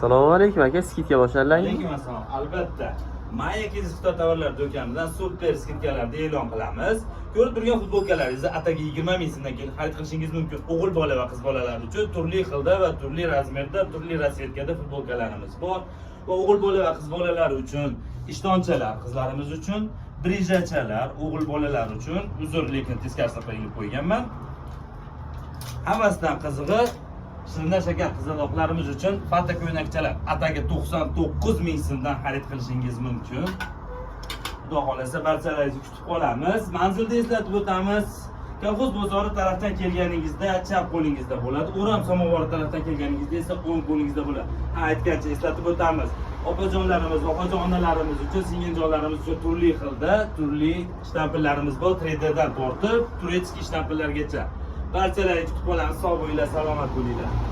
Assalomu alaykum aka, skidga boshlangan. Alaykum assalom. Albatta. Maya Kiz Xitoy tovarlar do'konidan super skidkalarni e'lon qilamiz. Ko'rib turgan futbolkalaringizni ataga 20 ming so'mdan kelib xarid qilishingiz mumkin. O'g'il bola va qiz bolalar uchun turli xilda va turli razmerda, turli rasvetkada futbolkalarimiz bor. Va o'g'il bola va qiz bolalar uchun ishtonchalar, qizlarimiz uchun brijachalar, o'g'il bolalar uchun uzr, lekin teskarisini qilib qo'yganman. Hammasidan qizig'i Shirna shakar qizaloqlarimiz uchun patta ko'ylakchalar ataga 99 ming so'mdan xarid qilishingiz mumkin. Xudo xolasa barchalaringizni kutib qolamiz. Manzilni eslatib o'tamiz. Kolxoz bozori tarafdan kelganingizda chap qo'lingizda bo'ladi. O'ram samovori tarafdan kelganingizda esa o'ng qo'lingizda bo'ladi. Aytgancha eslatib o'tamiz. Opajonlarimiz va opajon onalarimiz uchun, singiljonlarimiz uchun turli xilda, turli shtampillarimiz bor. 3D dan tortib, turetskiy shtampillargacha. Barchalaringizni kutib qolamiz. Sog' bo'linglar, salomat bo'linglar.